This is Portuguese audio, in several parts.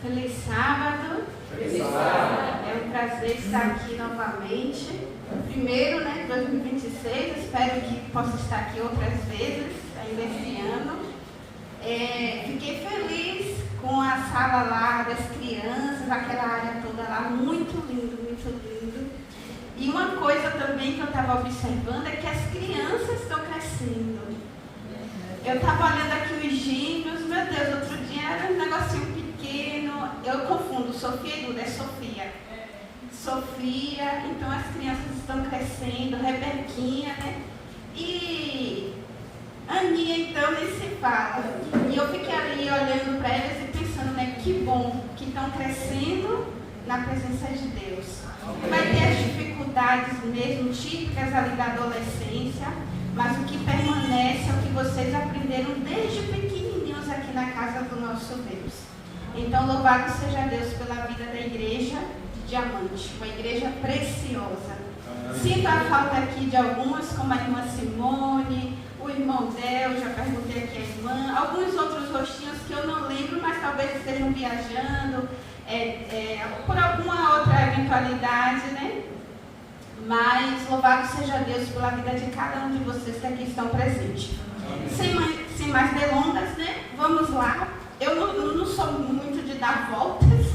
Feliz sábado. Feliz sábado. É um prazer estar aqui novamente. Primeiro, 2026, espero que possa estar aqui outras vezes, ainda este ano. Fiquei feliz com a sala lá das crianças, aquela área toda lá, muito lindo, muito lindo. E uma coisa também que eu estava observando é que as crianças estão crescendo. Eu estava olhando aqui os gêmeos, meu Deus, outro dia era um negocinho pequeno, eu confundo, Sofia e Duda, é Sofia. Sofia, então as crianças estão crescendo, Rebequinha, E Aninha, então, nem se fala. E eu fiquei ali olhando para elas e pensando, que bom que estão crescendo na presença de Deus. Vai ter as dificuldades mesmo, típicas ali da adolescência, mas o que permanece é o que vocês aprenderam desde pequenininhos aqui na casa do nosso Deus. Então, louvado seja Deus pela vida da igreja de Diamante, uma igreja preciosa. Sinto a falta aqui de algumas, como a irmã Simone, o irmão Del, já perguntei aqui à irmã, alguns outros rostinhos que eu não lembro, mas talvez estejam viajando, por alguma outra eventualidade, Mas louvado seja Deus pela vida de cada um de vocês que aqui estão presentes. Sem mais delongas, Vamos lá. Eu não sou muito de dar voltas.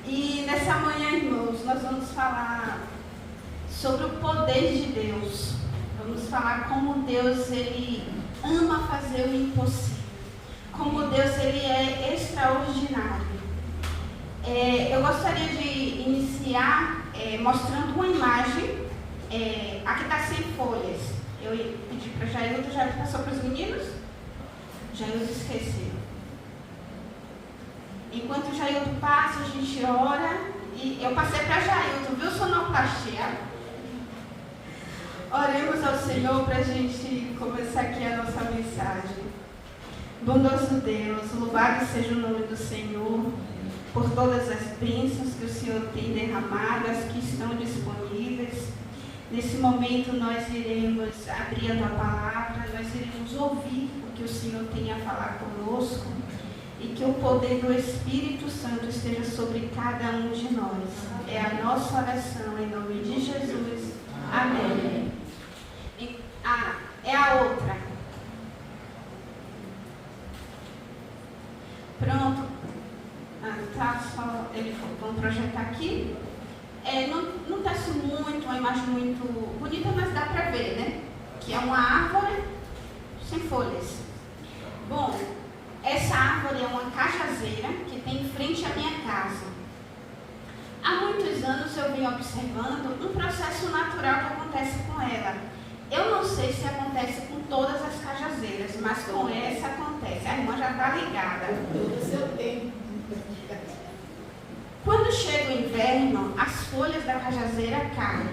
E nessa manhã, irmãos, nós vamos falar sobre o poder de Deus. Vamos falar como Deus, Ele ama fazer o impossível. Como Deus, Ele é extraordinário. Eu gostaria de iniciar mostrando uma imagem. Aqui está sem folhas. Eu pedi para Jailton, já passou para os meninos? Jailton esqueceu. Enquanto o Jailton passa, a gente ora. E eu passei para Jailton, viu, sonoplastia? Oremos ao Senhor para a gente começar aqui a nossa mensagem. Bondoso Deus, louvado seja o nome do Senhor por todas as bênçãos que o Senhor tem derramado, as que estão disponíveis. Nesse momento nós iremos abrir a tua palavra, nós iremos ouvir o que o Senhor tem a falar conosco e que o poder do Espírito Santo esteja sobre cada um de nós. É a nossa oração em nome de Jesus. Amém. É a outra. Pronto. Vamos projetar aqui. Não está muito, uma imagem muito bonita, mas dá para ver, Que é uma árvore sem folhas. Bom, essa árvore é uma cajazeira que tem em frente à minha casa. Há muitos anos eu venho observando um processo natural que acontece com ela. Eu não sei se acontece com todas as cajazeiras, mas com essa acontece. A irmã já está ligada. Todo o seu tempo. Quando chega o inverno, as folhas da cajazeira caem.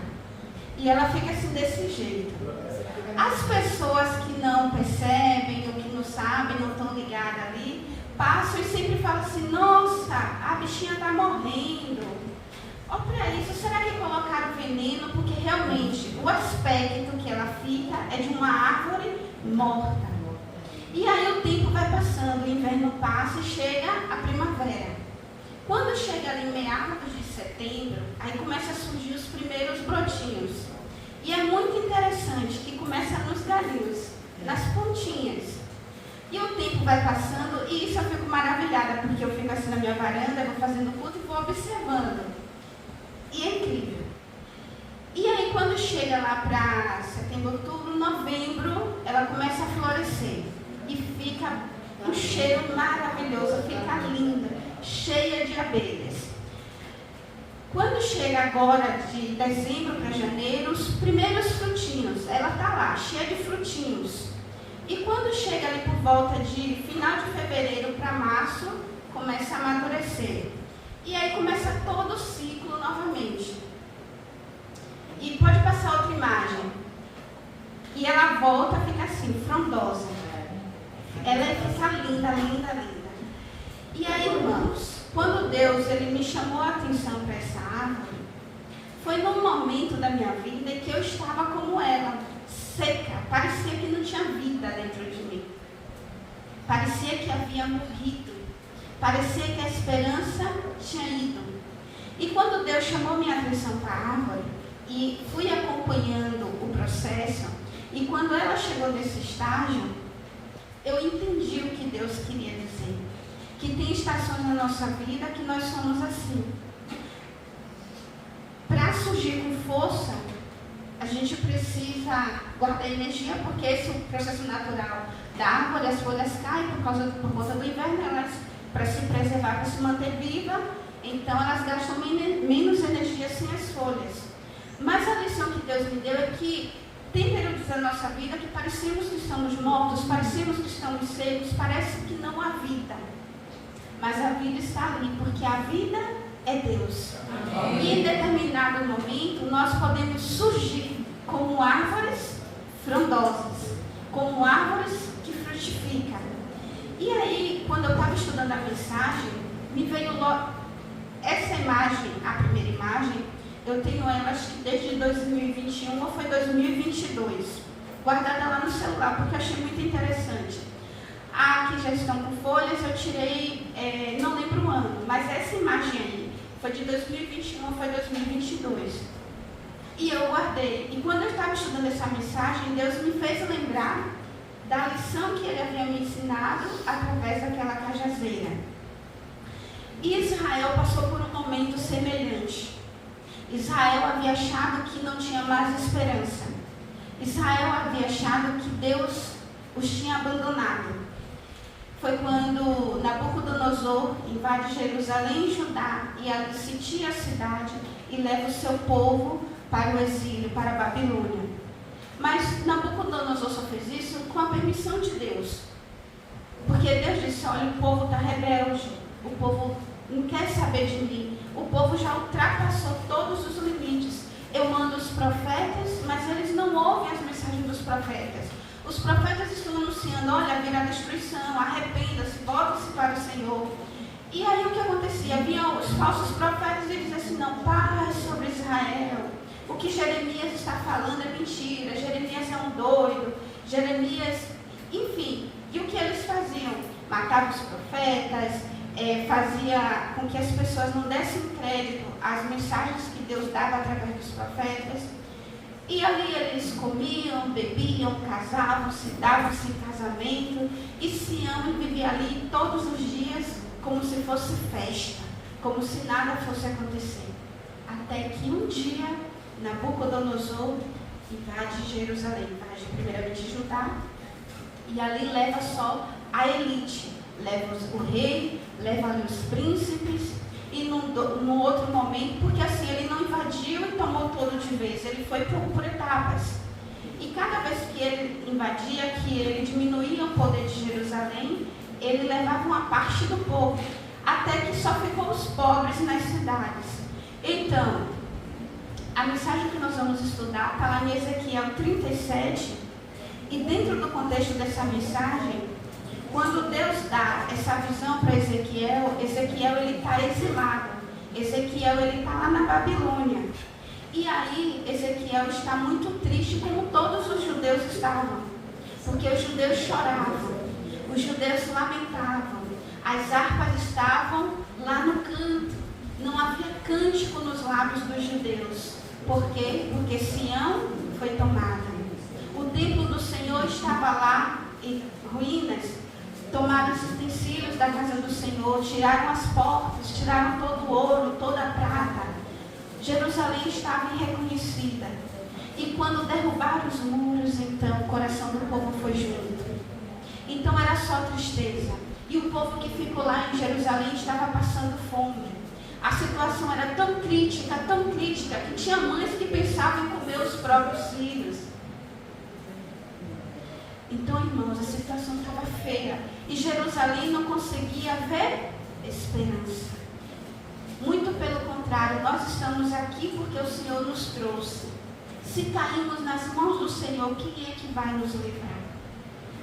E ela fica assim desse jeito. As pessoas que não percebem, ou que não sabem, não estão ligadas ali, passam e sempre falam assim, nossa, a bichinha está morrendo. Olha para isso, será que colocaram veneno? Porque realmente o aspecto que ela fica é de uma árvore morta. E aí o tempo vai passando, o inverno passa e chega a primavera. Quando chega ali em meados de setembro, aí começa a surgir os primeiros brotinhos. E é muito interessante que começa nos galinhos, nas pontinhas. E o tempo vai passando e isso eu fico maravilhada, porque eu fico assim na minha varanda, vou fazendo culto e vou observando. E é incrível. E aí quando chega lá para setembro, outubro, novembro, ela começa a florescer. E fica um cheiro maravilhoso, fica linda, cheia de abelhas. Quando chega agora de dezembro para janeiro, os primeiros frutinhos, ela está lá, cheia de frutinhos. E quando chega ali por volta de final de fevereiro para março, começa a amadurecer. E aí começa todo o ciclo novamente. E pode passar outra imagem. E ela volta a ficar assim, frondosa. Ela fica linda, linda, linda. E aí, irmãos, quando Deus ele me chamou a atenção para essa árvore, foi num momento da minha vida em que eu estava como ela, seca, parecia que não tinha vida dentro de mim. Parecia que havia morrido. Parecia que a esperança tinha ido. E quando Deus chamou minha atenção para a árvore, e fui acompanhando o processo, e quando ela chegou nesse estágio, eu entendi o que Deus queria dizer. Que tem estações na nossa vida que nós somos assim. Para surgir com força, a gente precisa guardar energia, porque esse é o processo natural da árvore. As folhas caem por conta do inverno, elas, para se preservar, para se manter viva, então elas gastam menos energia sem as folhas. Mas a lição que Deus me deu é que tem períodos da nossa vida que parecemos que estamos mortos, parecemos que estamos secos, parece que não há vida. Mas a vida está ali, porque a vida é Deus. Amém. E em determinado momento, nós podemos surgir como árvores frondosas, como árvores que frutificam. E aí, quando eu estava estudando a mensagem, me veio logo essa imagem, a primeira imagem. Eu tenho ela, acho que desde 2021 ou foi 2022, guardada lá no celular, porque eu achei muito interessante. A que já estão com folhas, eu tirei, não lembro o ano, mas essa imagem aí foi de 2021 ou foi 2022. E eu guardei. E quando eu estava estudando essa mensagem, Deus me fez lembrar da lição que Ele havia me ensinado através daquela cajazeira. E Israel passou por um momento semelhante. Israel havia achado que não tinha mais esperança. Israel havia achado que Deus os tinha abandonado. Foi quando Nabucodonosor invade Jerusalém e Judá e ali sitia a cidade e leva o seu povo para o exílio, para a Babilônia. Mas Nabucodonosor só fez isso com a permissão de Deus. Porque Deus disse, olha, o povo está rebelde, o povo não quer saber de mim, o povo já ultrapassou todos os limites. Eu mando os profetas, mas eles não ouvem as mensagens dos profetas. Os profetas estão anunciando, olha, virá destruição, arrependa-se, volte-se para o Senhor. E aí o que acontecia? Vinham os falsos profetas e diziam assim, não, paz sobre Israel. O que Jeremias está falando é mentira, Jeremias é um doido, Jeremias, enfim. E o que eles faziam? Matavam os profetas, fazia com que as pessoas não dessem crédito às mensagens que Deus dava através dos profetas. E ali eles comiam, bebiam, casavam, se davam-se em casamento, e Sião vivia ali todos os dias como se fosse festa, como se nada fosse acontecer. Até que um dia Nabucodonosor invade Jerusalém, invade primeiramente Judá, e ali leva só a elite, leva o rei, leva ali os príncipes, e num outro momento, porque assim ele não invadiu e tomou tudo de vez, ele foi por etapas. E cada vez que ele invadia, que ele diminuía o poder de Jerusalém, ele levava uma parte do povo, até que só ficou os pobres nas cidades. Então, a mensagem que nós vamos estudar está lá em Ezequiel 37, e dentro do contexto dessa mensagem, quando Deus dá essa visão para Ezequiel, Ezequiel ele está exilado, Ezequiel ele está lá na Babilônia. E aí Ezequiel está muito triste, como todos os judeus estavam, porque os judeus choravam, os judeus se lamentavam, as harpas estavam lá no canto, não havia cântico nos lábios dos judeus. Por quê? Porque Sião foi tomada. O templo do Senhor estava lá em ruínas. Tomaram os utensílios da casa do Senhor, tiraram as portas, tiraram todo o ouro, toda a prata. Jerusalém estava irreconhecida. E quando derrubaram os muros, então o coração do povo foi junto. Então era só tristeza. E o povo que ficou lá em Jerusalém estava passando fome. A situação era tão crítica, que tinha mães que pensavam em comer os próprios filhos. Então, irmãos, a situação estava feia. E Jerusalém não conseguia ver esperança. Muito pelo contrário, nós estamos aqui porque o Senhor nos trouxe. Se caímos nas mãos do Senhor, quem é que vai nos livrar?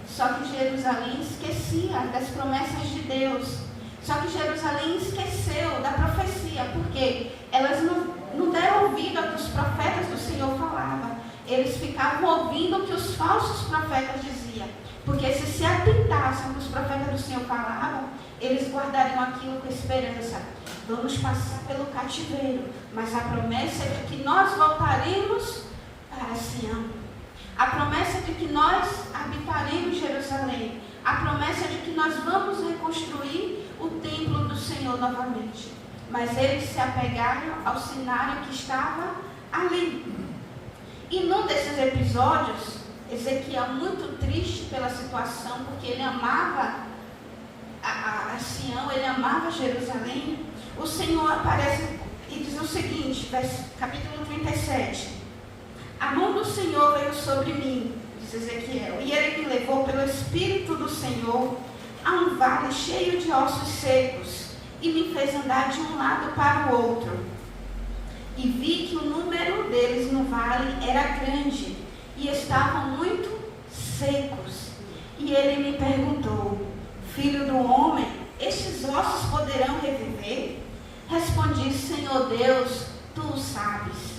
Só que Jerusalém esquecia das promessas de Deus. Só que Jerusalém esqueceu da profecia, porque elas não deram ouvido ao que os profetas do Senhor falavam. Eles ficavam ouvindo o que os falsos profetas diziam. Porque se atentassem ao que os profetas do Senhor falavam, eles guardariam aquilo com esperança. Vamos passar pelo cativeiro, mas a promessa é de que nós voltaremos para Sião. A promessa é de que nós habitaremos Jerusalém. A promessa é de que nós vamos reconstruir o templo do Senhor novamente. Mas eles se apegaram ao cenário que estava ali. E num desses episódios, Ezequiel, muito triste pela situação, porque ele amava a Sião, ele amava Jerusalém, o Senhor aparece e diz o seguinte, capítulo 37. A mão do Senhor veio sobre mim, diz Ezequiel, e ele me levou pelo Espírito do Senhor a um vale cheio de ossos secos, e me fez andar de um lado para o outro. E vi que o número deles no vale era grande, e estavam muito secos. E ele me perguntou, filho do homem, estes ossos poderão reviver? Respondi, Senhor Deus, tu o sabes.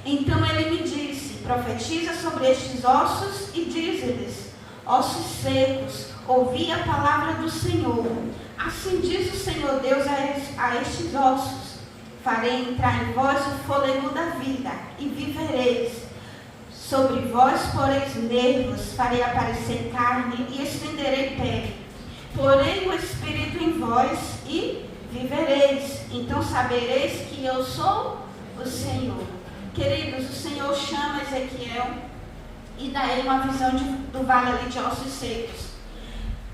Então ele me disse, profetiza sobre estes ossos e dize-lhes, ossos secos, ouvi a palavra do Senhor. Assim diz o Senhor Deus a estes ossos, farei entrar em vós o fôlego da vida, e vivereis. Sobre vós poreis nervos, farei aparecer carne, e estenderei pele. Porém o Espírito em vós, e vivereis. Então sabereis que eu sou o Senhor. Queridos, o Senhor chama Ezequiel e dá ele uma visão do vale ali de ossos secos.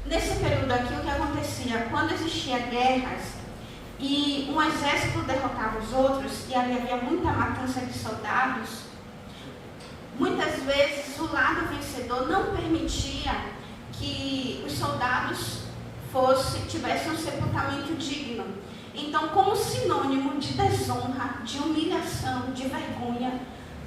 Nesse período aqui, o que acontecia? Quando existia guerras e um exército derrotava os outros, e ali havia muita matança de soldados, muitas vezes o lado vencedor não permitia que os soldados tivessem um sepultamento digno. Então, como sinônimo de desonra, de humilhação, de vergonha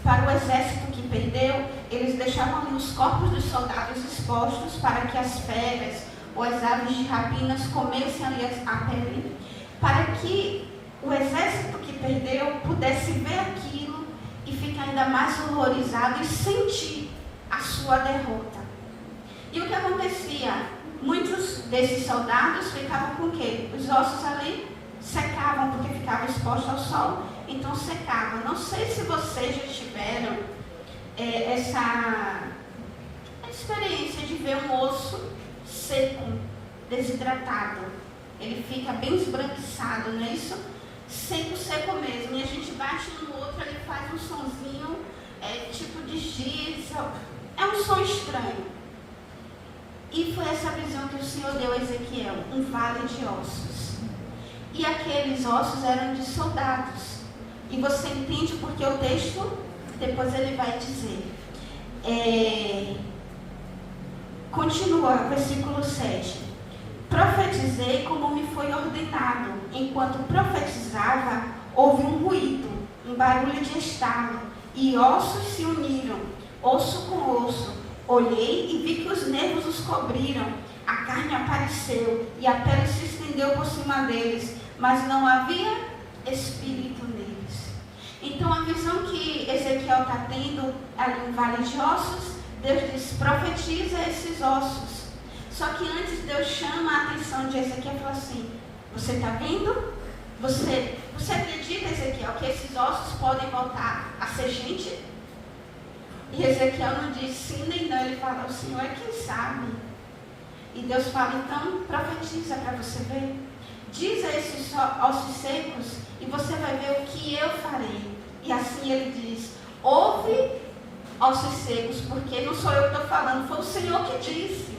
para o exército que perdeu, eles deixavam ali os corpos dos soldados expostos para que as feras ou as aves de rapinas comessem ali a pele, para que o exército que perdeu pudesse ver aquilo e ficar ainda mais horrorizado e sentir a sua derrota. E o que acontecia? Muitos desses soldados ficavam com o quê? Os ossos ali secavam, porque ficavam expostos ao sol, então secavam. Não sei se vocês já tiveram essa experiência de ver um osso seco, desidratado. Ele fica bem esbranquiçado, não é isso? Seco, seco mesmo. E a gente bate um no outro, ele faz um sonzinho, tipo de giz. É um som estranho. E foi essa visão que o Senhor deu a Ezequiel, um vale de ossos. E aqueles ossos eram de soldados. E você entende porque o texto, depois ele vai dizer. Continua, versículo 7. Profetizei como me foi ordenado. Enquanto profetizava, houve um ruído, um barulho de estalo, e ossos se uniram, osso com osso. Olhei e vi que os nervos os cobriram, a carne apareceu e a pele se estendeu por cima deles, mas não havia espírito neles. Então a visão que Ezequiel está tendo ali no vale de ossos, Deus diz, profetiza esses ossos. Só que antes Deus chama a atenção de Ezequiel e fala assim, você está vendo? Você acredita, Ezequiel, que esses ossos podem voltar a ser gente? E Ezequiel não diz sim nem não, ele fala, o Senhor é quem sabe. E Deus fala, então profetiza para você ver. Diz a esses ossos secos e você vai ver o que eu farei. E assim ele diz, ouve ossos secos, porque não sou eu que estou falando, foi o Senhor que disse.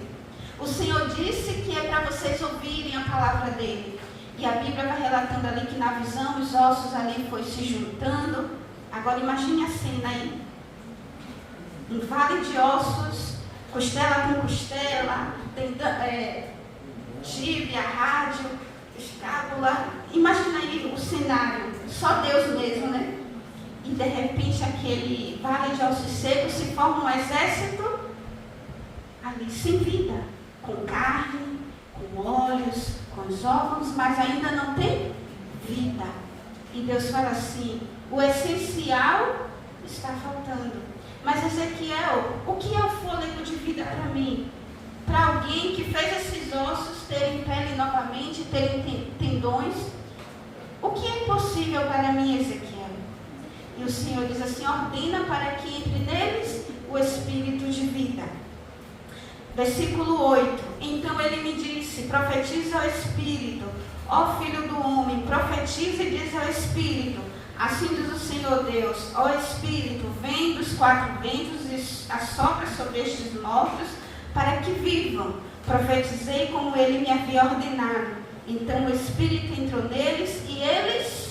O Senhor disse que é para vocês ouvirem a palavra dele. E a Bíblia vai relatando ali que na visão os ossos ali foi se juntando. Agora imagine a cena aí. Um vale de ossos, costela com costela, tíbia, rádio, escápula. Imagina aí o cenário, só Deus mesmo, né? E de repente aquele vale de ossos secos se forma um exército ali sem vida, com carne, com olhos, com os órgãos, mas ainda não tem vida. E Deus fala assim, o essencial está faltando. Mas Ezequiel, o que é o fôlego de vida para mim? Para alguém que fez esses ossos terem pele novamente, terem tendões, o que é impossível para mim, Ezequiel? E o Senhor diz assim: ordena para que entre neles o espírito de vida. Versículo 8. Então ele me disse: profetiza ao espírito, ó filho do homem, profetiza e diz ao espírito: assim diz o Senhor Deus, ó espírito, vem dos 4 ventos e assopra sobre estes mortos, para que vivam. Profetizei como ele me havia ordenado. Então o espírito entrou neles e eles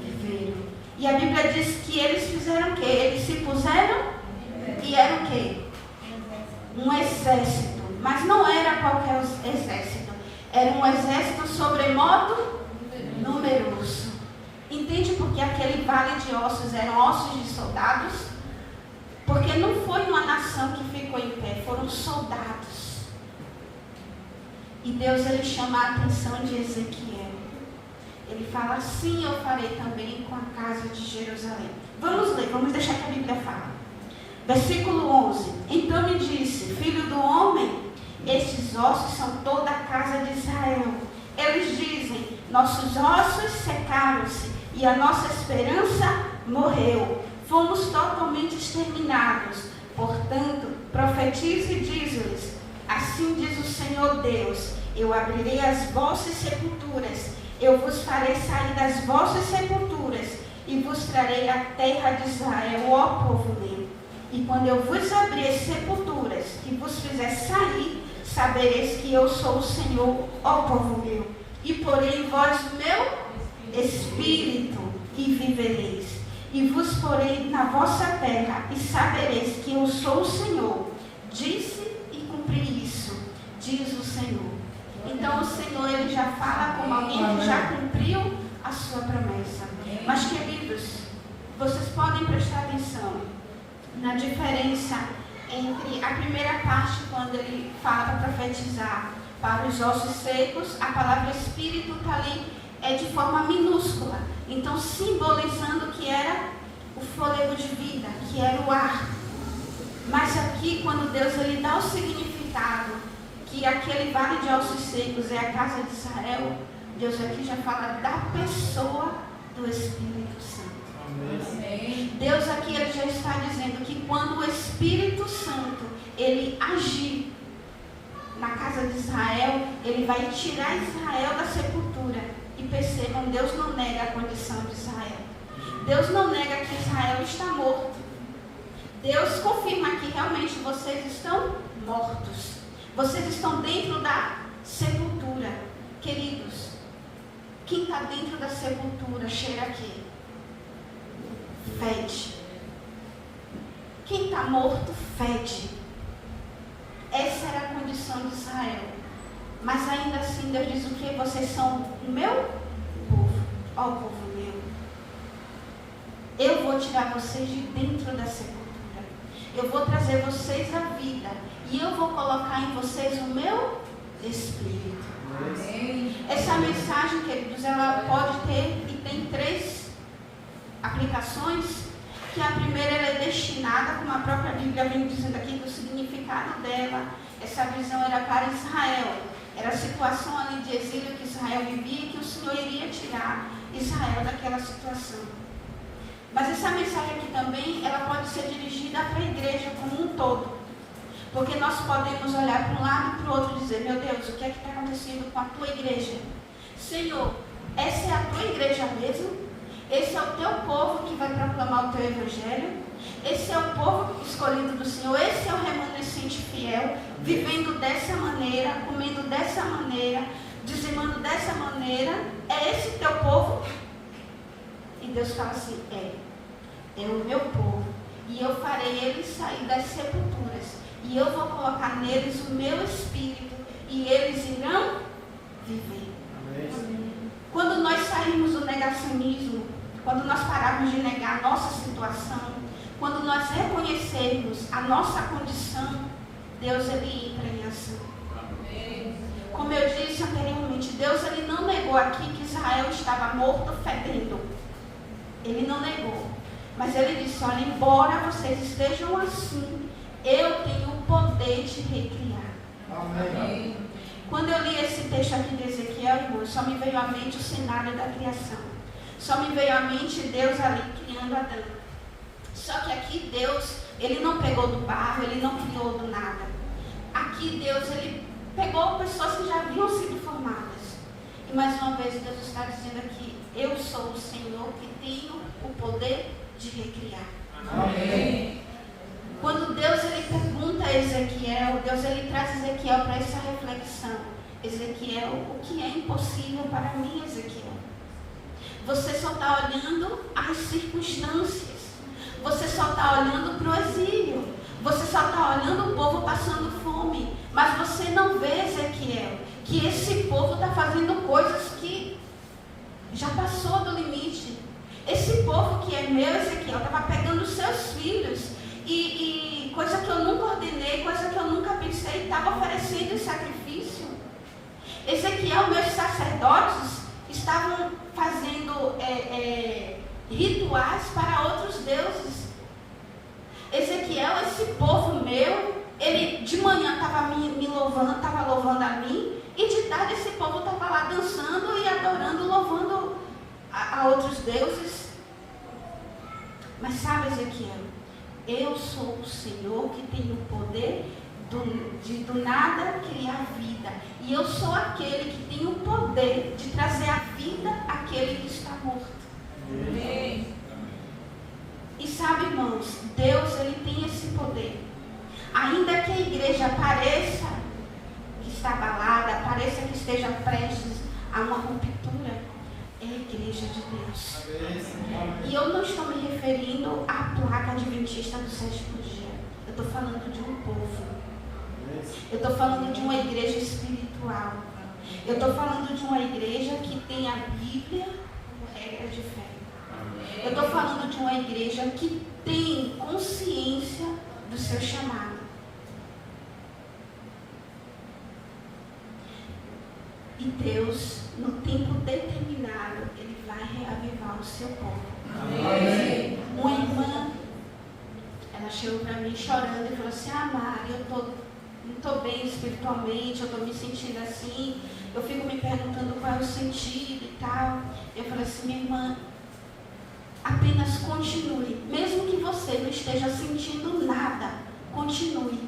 viveram. E a Bíblia diz que eles fizeram o quê? Eles se puseram e eram o quê? Um exército. Mas não era qualquer exército. Era um exército sobremodo numeroso. Entende por que aquele vale de ossos eram ossos de soldados? Porque não foi uma nação que ficou em pé, foram soldados. E Deus, ele chama a atenção de Ezequiel. Ele fala: assim eu farei também com a casa de Jerusalém. Vamos ler, vamos deixar que a Bíblia fala. Versículo 11. Então me disse: filho do homem, estes ossos são toda a casa de Israel. Eles dizem: nossos ossos secaram-se e a nossa esperança morreu. Fomos totalmente exterminados. Portanto, profetize e diz-lhes: assim diz o Senhor Deus, eu abrirei as vossas sepulturas, eu vos farei sair das vossas sepulturas e vos trarei a terra de Israel, ó povo meu. E quando eu vos abrir as sepulturas e vos fizer sair, sabereis que eu sou o Senhor, ó povo meu. E porei em vós o meu espírito e vivereis. E vos porei na vossa terra e sabereis que eu sou o Senhor. Disse e cumpri isso, diz o Senhor. Então o Senhor, ele já fala como alguém que já cumpriu a sua promessa. Mas, queridos, vocês podem prestar atenção na diferença entre a primeira parte, quando ele fala para profetizar para os ossos secos, a palavra espírito está ali, é de forma minúscula. Então, simbolizando que era o fôlego de vida, que era o ar. Mas aqui, quando Deus ele dá o significado, que aquele vale de ossos secos é a casa de Israel, Deus aqui já fala da pessoa do Espírito Santo. Amém. Deus aqui ele já está dizendo que quando o Espírito Santo ele agir na casa de Israel, ele vai tirar Israel da sepultura. E percebam, Deus não nega a condição de Israel. Deus não nega que Israel está morto. Deus confirma que realmente vocês estão mortos. Vocês estão dentro da sepultura. Queridos, quem está dentro da sepultura cheira a quê? Fede. Quem está morto, fede. Essa era a condição de Israel. Mas ainda assim Deus diz o que? Vocês são o meu povo. Ó povo meu. Eu vou tirar vocês de dentro da sepultura. Eu vou trazer vocês à vida. E eu vou colocar em vocês o meu Espírito. Amém. Essa mensagem, queridos, ela pode ter e tem 3 aplicações. Que a primeira ela é destinada, como a própria Bíblia vem dizendo aqui, do significado dela. Essa visão era para Israel. Era a situação ali de exílio que Israel vivia e que o Senhor iria tirar Israel daquela situação. Mas essa mensagem aqui também, ela pode ser dirigida para a igreja como um todo. Porque nós podemos olhar para um lado e para o outro e dizer: meu Deus, o que é que está acontecendo com a tua igreja? Senhor, essa é a tua igreja mesmo? Esse é o teu povo que vai proclamar o teu evangelho? Esse é o povo escolhido do Senhor? Esse é o remanescente fiel, vivendo dessa maneira, comendo dessa maneira, dizimando dessa maneira? É esse teu povo? E Deus fala assim: é o meu povo. E eu farei eles sair das sepulturas. E eu vou colocar neles o meu espírito. E eles irão viver. Amém. Quando nós sairmos do negacionismo, quando nós pararmos de negar a nossa situação, quando nós reconhecermos a nossa condição, Deus ele entra em ação. Amém. Como eu disse anteriormente, Deus ele não negou aqui que Israel estava morto, fedendo. Ele não negou. Mas ele disse, olha, embora vocês estejam assim, eu tenho o poder de recriar. Amém. Quando eu li esse texto aqui de Ezequiel, irmão, só me veio à mente o cenário da criação. Só me veio à mente Deus ali criando Adão. Só que aqui Deus, ele não pegou do barro, ele não criou do nada. Aqui Deus, ele pegou pessoas que já haviam sido formadas. E mais uma vez Deus está dizendo aqui, eu sou o Senhor que tenho o poder de recriar. Amém. Quando Deus ele pergunta a Ezequiel, Deus ele traz Ezequiel para essa reflexão. Ezequiel, o que é impossível para mim, Ezequiel? Você só está olhando as circunstâncias. Você só está olhando para o exílio. Você só está olhando o povo passando fome. Mas você não vê, Ezequiel, que esse povo está fazendo coisas que já passou do limite. Esse povo que é meu, Ezequiel, estava pegando os seus filhos e coisa que eu nunca ordenei, coisa que eu nunca pensei, estava oferecendo em sacrifício. Ezequiel, meus sacerdotes estavam fazendo rituais para outros deuses. Ezequiel, esse povo meu, ele de manhã estava me louvando, estava louvando a mim, e de tarde esse povo estava lá dançando e adorando, louvando a outros deuses. Mas sabe, Ezequiel, eu sou o Senhor que tem o poder de do nada criar vida. E eu sou aquele que tem o poder de trazer a vida àquele que está morto. Amém. E sabe, irmãos, Deus ele tem esse poder. Ainda que a igreja pareça que está abalada, pareça que esteja prestes a uma ruptura, é a igreja de Deus. E eu não estou me referindo à placa adventista do sétimo dia. Eu estou falando de um povo. Eu estou falando de uma igreja espiritual. Eu estou falando de uma igreja que tem a Bíblia como regra de fé. Eu estou falando de uma igreja que tem consciência do seu chamado. E Deus, no tempo determinado, Ele vai reavivar o seu povo. Amém. Uma irmã, ela chegou para mim chorando e falou assim, Mari, eu não estou bem espiritualmente, eu estou me sentindo assim, eu fico me perguntando qual é o sentido e tal. Eu falei assim, minha irmã, apenas continue, mesmo que você não esteja sentindo nada, continue.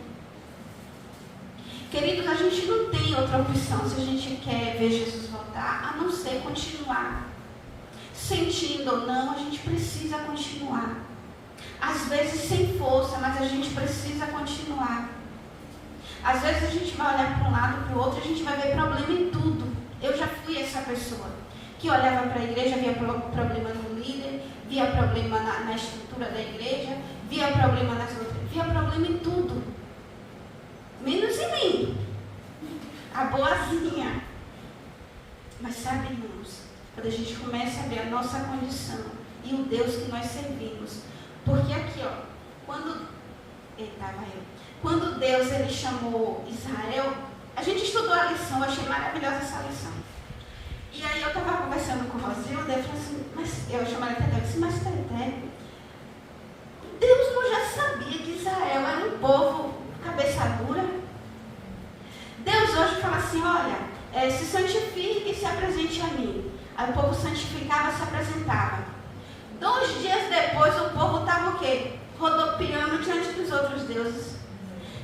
Queridos, a gente não tem outra opção se a gente quer ver Jesus voltar, a não ser continuar. Sentindo ou não, a gente precisa continuar. Às vezes sem força, mas a gente precisa continuar. Às vezes a gente vai olhar para um lado, para o outro, a gente vai ver problema em tudo. Eu já fui essa pessoa que olhava para a igreja, via problema no líder, via problema na estrutura da igreja, via problema nas outras, via problema em tudo. Menos em mim, a boazinha. Mas sabe, irmãos, quando a gente começa a ver a nossa condição e o Deus que nós servimos, porque aqui, ó, quando Deus ele chamou Israel, a gente estudou a lição, eu achei maravilhosa essa lição. E aí eu estava conversando com o Rosilda, eu falei assim, mas eu chamei até Deus, mas Teté, Deus não já sabia que Israel era um povo cabeça dura? Deus hoje fala assim, olha, se santifique e se apresente a mim. Aí o povo santificava, se apresentava. 2 dias depois o povo estava o quê? Rodopiando diante dos outros deuses.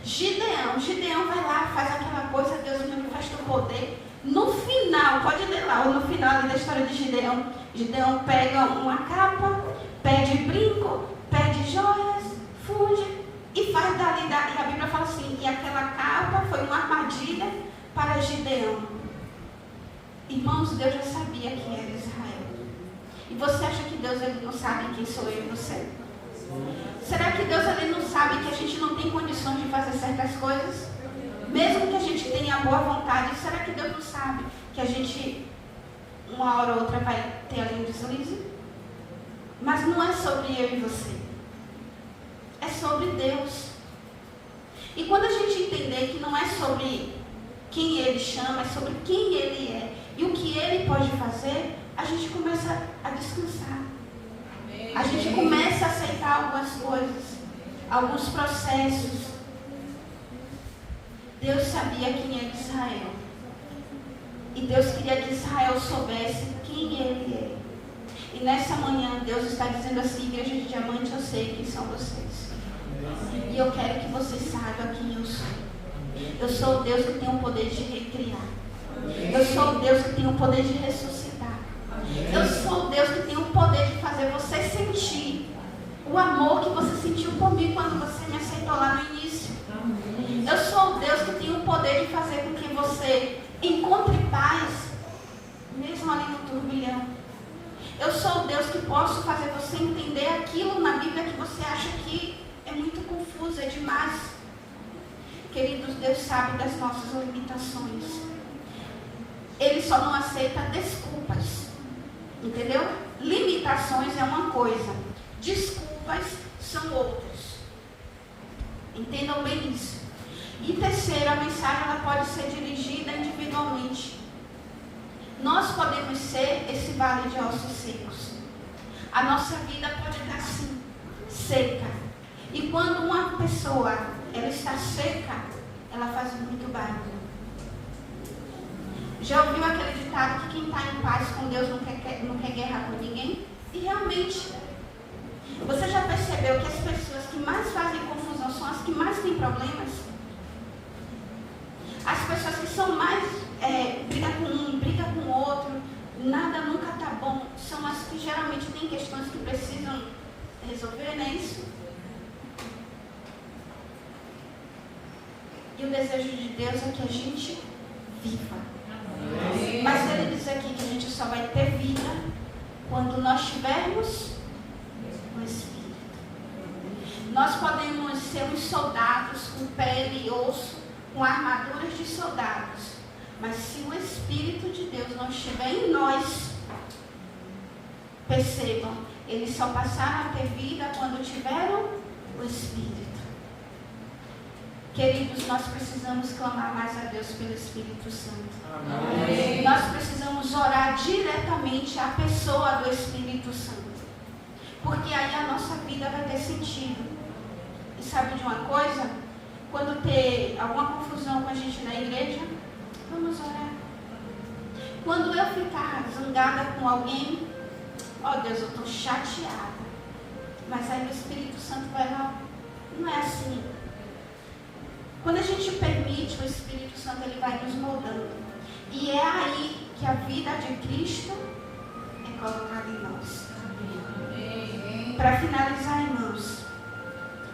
Gideão vai lá, faz aquela coisa, Deus me manifesta o poder. No final, pode ler lá, ou no final da história de Gideão pega uma capa, pede brinco, pede joias, funde e faz dali, e a Bíblia fala assim, e aquela capa foi uma armadilha para Gideão. Irmãos, Deus já sabia quem era Israel. E você acha que Deus ele não sabe quem sou eu e você? Será que Deus ele não sabe que a gente não tem condições de fazer certas coisas? Mesmo que a gente tenha boa vontade, será que Deus não sabe que a gente, uma hora ou outra, vai ter ali um deslize? Mas não é sobre eu e você. É sobre Deus. E quando a gente entender que não é sobre quem Ele chama, é sobre quem Ele é e o que Ele pode fazer, a gente começa a descansar. A gente começa a aceitar algumas coisas, alguns processos. Deus sabia quem era Israel. E Deus queria que Israel soubesse quem ele é. E nessa manhã Deus está dizendo assim: igreja de diamante, eu sei quem são vocês. E eu quero que você saiba quem eu sou. Eu sou o Deus que tem o poder de recriar. Eu sou o Deus que tem o poder de ressuscitar. Eu sou o Deus que tem o poder de fazer você sentir o amor que você sentiu por mim quando você me aceitou lá no início. Eu sou o Deus que tem o poder de fazer com que você encontre paz, mesmo ali no turbilhão. Eu sou o Deus que posso fazer você entender aquilo na Bíblia que você acha que é muito confuso, é demais. Queridos, Deus sabe das nossas limitações. Ele só não aceita desculpas. Entendeu? Limitações é uma coisa, desculpas são outras. Entendam bem isso. E terceiro, a mensagem ela pode ser dirigida individualmente. Nós podemos ser esse vale de ossos secos. A nossa vida pode estar assim, seca. E quando uma pessoa ela está seca, ela faz muito barulho. Já ouviu aquele ditado que quem está em paz com Deus não quer guerra com ninguém? E realmente, você já percebeu que as pessoas que mais fazem confusão são as que mais têm problemas? As pessoas que são mais, briga com um, briga com o outro, nada nunca está bom, são as que geralmente têm questões que precisam resolver, não é isso? E o desejo de Deus é que a gente viva. Mas ele diz aqui que a gente só vai ter vida quando nós tivermos o Espírito. Nós podemos ser uns soldados com pele e osso, com armaduras de soldados, mas se o Espírito de Deus não estiver em nós, percebam, eles só passaram a ter vida quando tiveram o Espírito. Queridos, nós precisamos clamar mais a Deus pelo Espírito Santo. Amém. Nós precisamos orar diretamente à pessoa do Espírito Santo. Porque aí a nossa vida vai ter sentido. E sabe de uma coisa? Quando ter alguma confusão com a gente na igreja, vamos orar. Quando eu ficar zangada com alguém, Deus, eu estou chateada. Mas aí o Espírito Santo vai lá. Não é assim. Quando a gente permite, o Espírito Santo ele vai nos moldando. E é aí que a vida de Cristo é colocada em nós. Para finalizar, irmãos,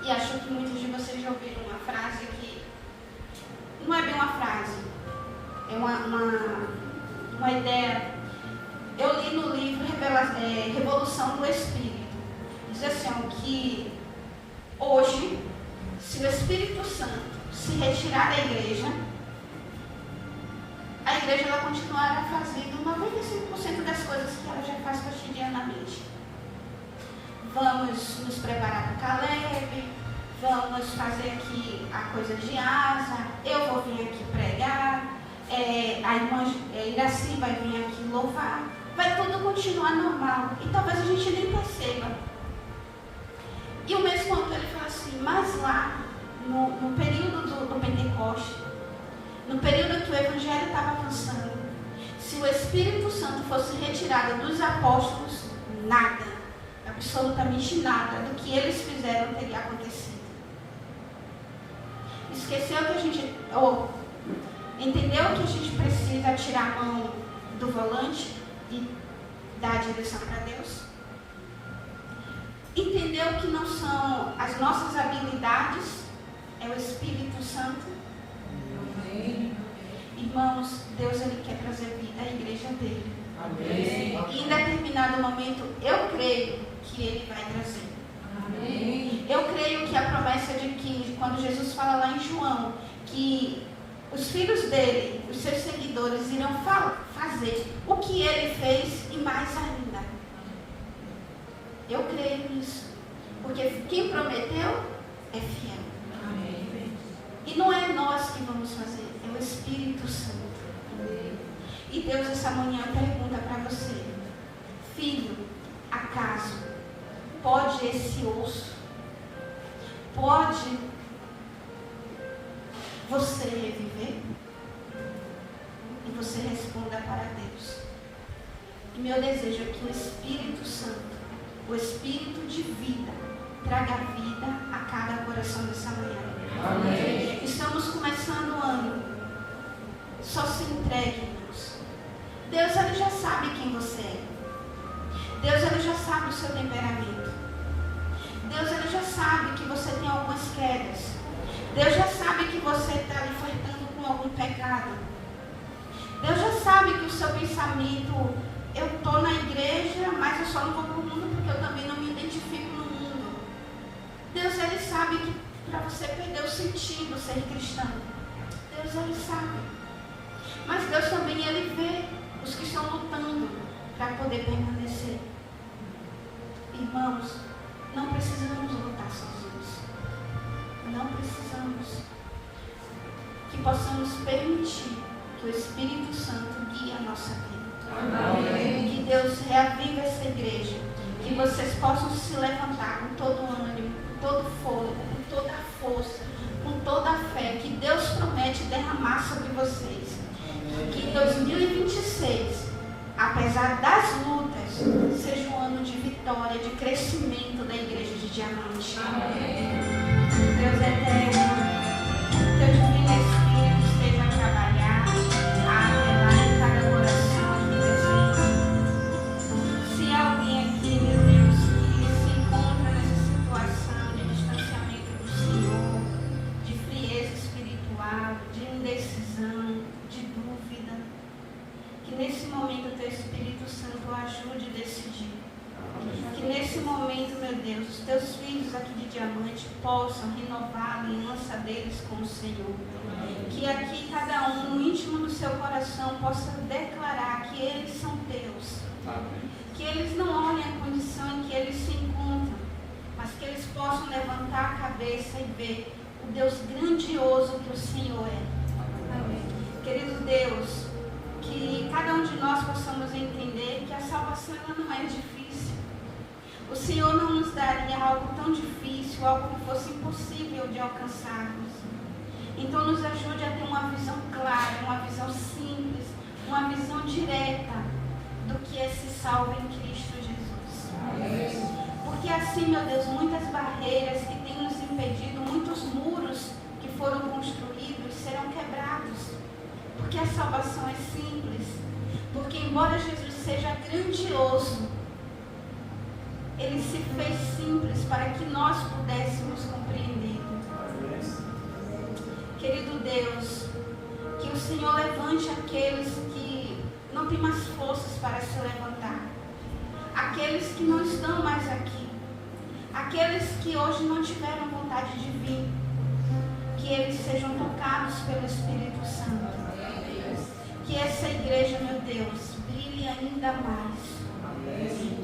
e acho que muitos de vocês já ouviram uma frase que não é bem uma frase, é uma ideia. Eu li no livro Revolução do Espírito. Diz assim, que hoje, se o Espírito Santo se retirar da igreja, a igreja ela continuará fazendo 95% das coisas que ela já faz cotidianamente. Vamos nos preparar para o Caleb, vamos fazer aqui a coisa de asa, eu vou vir aqui pregar, a irmã Iraci vai vir aqui louvar, vai tudo continuar normal, e talvez a gente nem perceba. E o mesmo autor ele fala assim, mas lá, no período do Pentecoste, no período que o Evangelho estava avançando, se o Espírito Santo fosse retirado dos apóstolos, nada, absolutamente nada do que eles fizeram teria acontecido. Esqueceu que a gente, entendeu que a gente precisa tirar a mão do volante e dar a direção para Deus? Entendeu que não são as nossas habilidades, é o Espírito Santo? Amém. Irmãos, Deus ele quer trazer vida à igreja dele. Amém. E em determinado momento, eu creio que ele vai trazer. Amém. Eu creio que a promessa de que, quando Jesus fala lá em João, que os filhos dele, os seus seguidores, irão fazer o que ele fez e mais ainda. Eu creio nisso. Porque quem prometeu é fiel. Amém. E não é nós que vamos fazer, é o Espírito Santo. Amém. E Deus essa manhã pergunta para você, filho, acaso pode esse osso? Pode você reviver? E você responda para Deus. E meu desejo é que o Espírito Santo, o Espírito de vida, traga vida a cada coração dessa manhã. Amém. Estamos começando o ano. Só se entregue, irmãos. Deus, Ele já sabe quem você é. Deus, Ele já sabe o seu temperamento. Deus, Ele já sabe que você tem algumas quedas. Deus já sabe que você está ali flertando com algum pecado. Deus já sabe que o seu pensamento, eu estou na igreja, mas eu só não vou para o mundo porque eu também não me identifico no mundo. Deus, Ele sabe que para você perder o sentido ser cristão. Deus, Ele sabe. Mas Deus também, Ele vê os que estão lutando para poder permanecer. Irmãos, não precisamos lutar sozinhos. Não precisamos. Que possamos permitir que o Espírito Santo guie a nossa vida. Amém. Que Deus reavive essa igreja. Que vocês possam se levantar com todo o ânimo, com todo o fôlego, com toda a força, com toda a fé que Deus promete derramar sobre vocês. Que 2026, apesar das lutas, seja um ano de vitória, de crescimento da igreja de Diamante. Amém. Deus eterno, Teu divino Espírito esteja a trabalhar, a revelar em cada coração aqui presente. Se há alguém aqui, meu Deus, que se encontra nessa situação de distanciamento do Senhor, de frieza espiritual, de indecisão, de dúvida, que nesse momento Teu Espírito Santo o ajude a decidir. Que nesse momento, meu Deus, os Teus filhos aqui de Diamante possam renovar a aliança deles com o Senhor. Que aqui cada um, no íntimo do seu coração, possa declarar que eles são Teus. Que eles não olhem a condição em que eles se encontram, mas que eles possam levantar a cabeça e ver o Deus grandioso que o Senhor é. Amém. Querido Deus, que cada um de nós possamos entender que a salvação ela não é difícil. O Senhor não nos daria algo tão difícil, algo que fosse impossível de alcançarmos. Então nos ajude a ter uma visão clara, uma visão simples, uma visão direta do que é se salvo em Cristo Jesus. Amém. Porque assim, meu Deus, muitas barreiras que têm nos impedido, muitos muros que foram construídos serão quebrados. Porque a salvação é simples. Porque embora Jesus seja grandioso, Ele se fez simples para que nós pudéssemos compreender. Querido Deus, que o Senhor levante aqueles que não têm mais forças para se levantar. Aqueles que não estão mais aqui. Aqueles que hoje não tiveram vontade de vir. Que eles sejam tocados pelo Espírito Santo. Que essa igreja, meu Deus, brilhe ainda mais.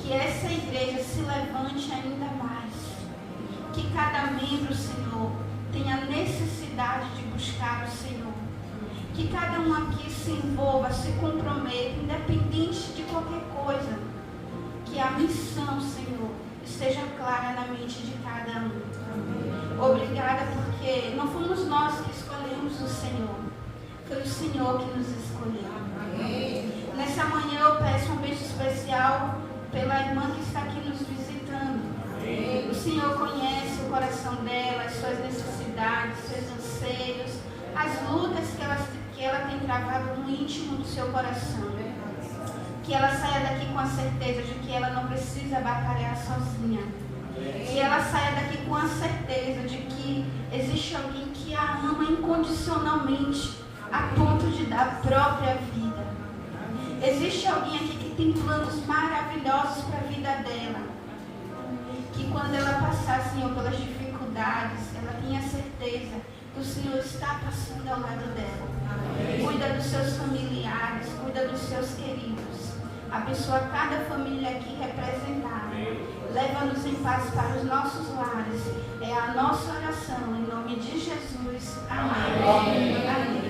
Que essa igreja se levante ainda mais. Que cada membro, Senhor, tenha necessidade de buscar o Senhor. Que cada um aqui se envolva, se comprometa, independente de qualquer coisa. Que a missão, Senhor, esteja clara na mente de cada um. Obrigada porque não fomos nós que escolhemos o Senhor. Foi o Senhor que nos escolheu. Nessa manhã eu peço um beijo especial pela irmã que está aqui nos visitando. O Senhor conhece o coração dela, as suas necessidades, seus anseios, as lutas que ela tem travado no íntimo do seu coração. Que ela saia daqui com a certeza de que ela não precisa batalhar sozinha. Que ela saia daqui com a certeza de que existe alguém que a ama incondicionalmente, a ponto de dar a própria vida. Existe alguém aqui que tem planos maravilhosos para a vida dela. Que quando ela passar, Senhor, pelas dificuldades, ela tenha certeza que o Senhor está passando ao lado dela. Amém. Cuida dos seus familiares, cuida dos seus queridos. Abençoa cada família aqui representada. Leva-nos em paz para os nossos lares. É a nossa oração, em nome de Jesus. Amém. Amém. Amém.